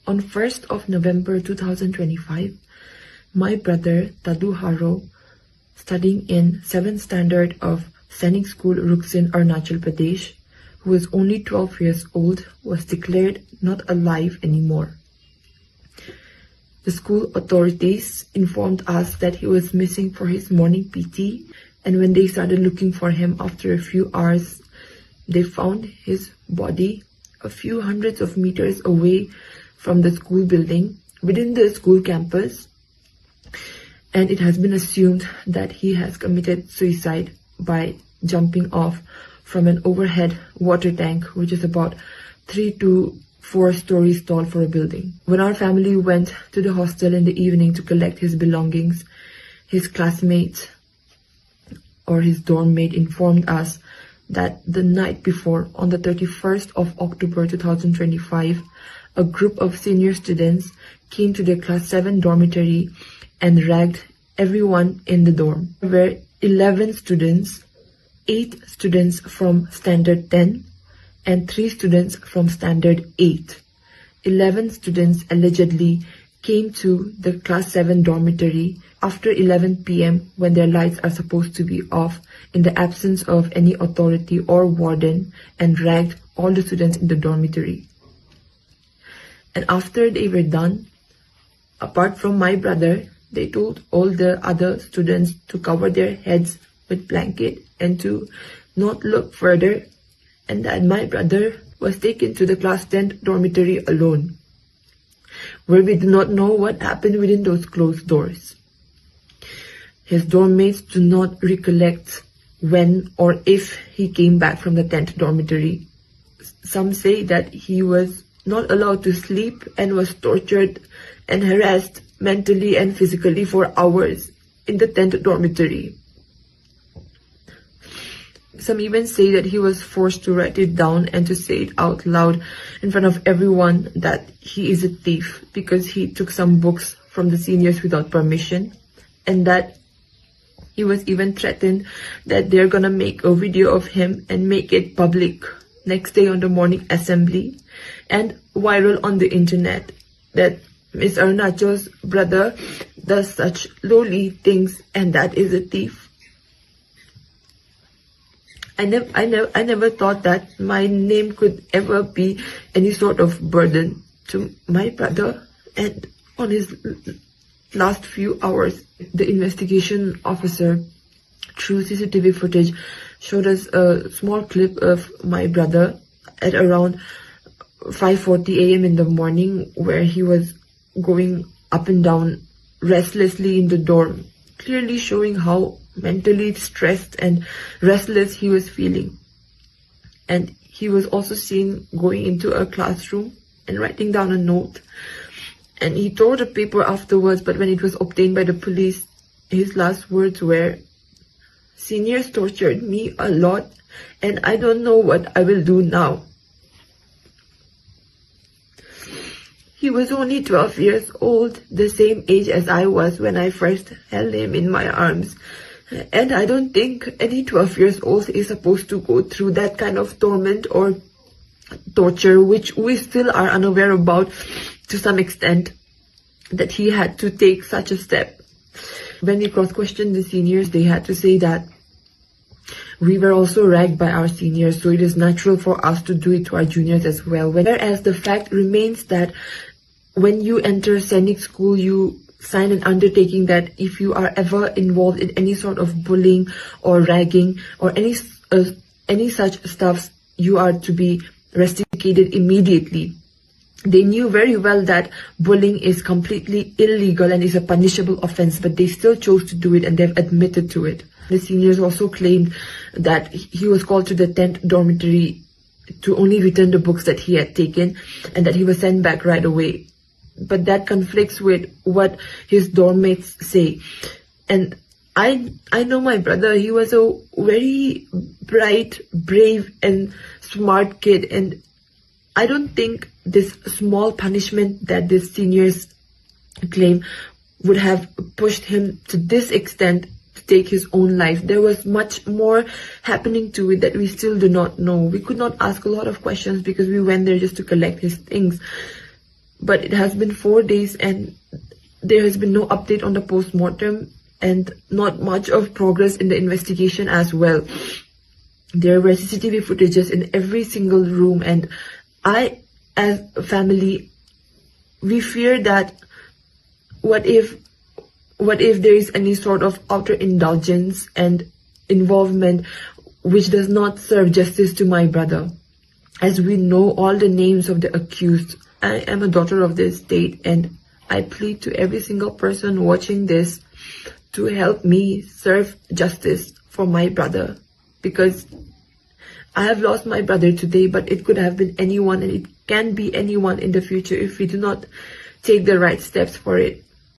On 1st of November 2025, my brother Tadu, studying in 7th standard of Sainik school Ruksin, Arunachal Pradesh, who was only 12 years old, was declared not alive anymore. The school authorities informed us that he was missing for his morning PT, and when they started looking for him after a few hours, they found his body a few hundreds of meters away from the school building within the school campus, and it has been assumed that he has committed suicide by jumping off from an overhead water tank, which is about 3 to 4 stories tall for a building. When our family went to the hostel in the evening to collect his belongings, his classmates or his dorm mate informed us that the night before, on the 31st of October 2025, a group of senior students came to the class 7 dormitory and ragged everyone in the dorm. There were 11 students, 8 students from standard 10 and 3 students from standard 8. 11 students allegedly came to the class 7 dormitory after 11 p.m. when their lights are supposed to be off, in the absence of any authority or warden, and ragged all the students in the dormitory. And after they were done, apart from my brother, they told all the other students to cover their heads with blanket and to not look further, and that my brother was taken to the class 10 dormitory alone, where we do not know what happened within those closed doors. His dorm mates do not recollect when or if he came back from the 10th dormitory. Some say that he was not allowed to sleep and was tortured and harassed mentally and physically for hours in the 10th dormitory. Some even say that he was forced to write it down and to say it out loud in front of everyone that he is a thief because he took some books from the seniors without permission, and that he was even threatened that they're gonna make a video of him and make it public next day on the morning assembly and viral on the internet, that Miss Arunachal's brother does such lowly things and that is a thief. I never thought that my name could ever be any sort of burden to my brother. And on his last few hours, the investigation officer, through CCTV footage, showed us a small clip of my brother at around 5:40 a.m. in the morning, where he was going up and down restlessly in the dorm, clearly showing how mentally stressed and restless he was feeling. And he was also seen going into a classroom and writing down a note. And he tore the paper afterwards, but when it was obtained by the police, his last words were, "Seniors tortured me a lot and I don't know what I will do now." He was only 12 years old, the same age as I was when I first held him in my arms. And I don't think any 12 years old is supposed to go through that kind of torment or torture, which we still are unaware about to some extent, that he had to take such a step. When we cross-questioned the seniors, they had to say that we were also ragged by our seniors, so it is natural for us to do it to our juniors as well. Whereas the fact remains that when you enter Sainik school, you sign an undertaking that if you are ever involved in any sort of bullying or ragging or any such stuff, you are to be rusticated immediately. They knew very well that bullying is completely illegal and is a punishable offense, but they still chose to do it, and they've admitted to it. The seniors also claimed that he was called to the 10th dormitory to only return the books that he had taken and that he was sent back right away. But that conflicts with what his dorm mates say. And I know my brother, he was a very bright, brave and smart kid, and I don't think this small punishment that the seniors claim would have pushed him to this extent to take his own life. There was much more happening to it that we still do not know. We could not ask a lot of questions because we went there just to collect his things. But it has been 4 days and there has been no update on the post-mortem and not much of progress in the investigation as well. There were CCTV footages in every single room, and I, as a family, we fear that what if there is any sort of outer indulgence and involvement which does not serve justice to my brother. As we know all the names of the accused, I am a daughter of this state, and I plead to every single person watching this to help me serve justice for my brother, because I have lost my brother today, but it could have been anyone, and it can be anyone in the future if we do not take the right steps for it.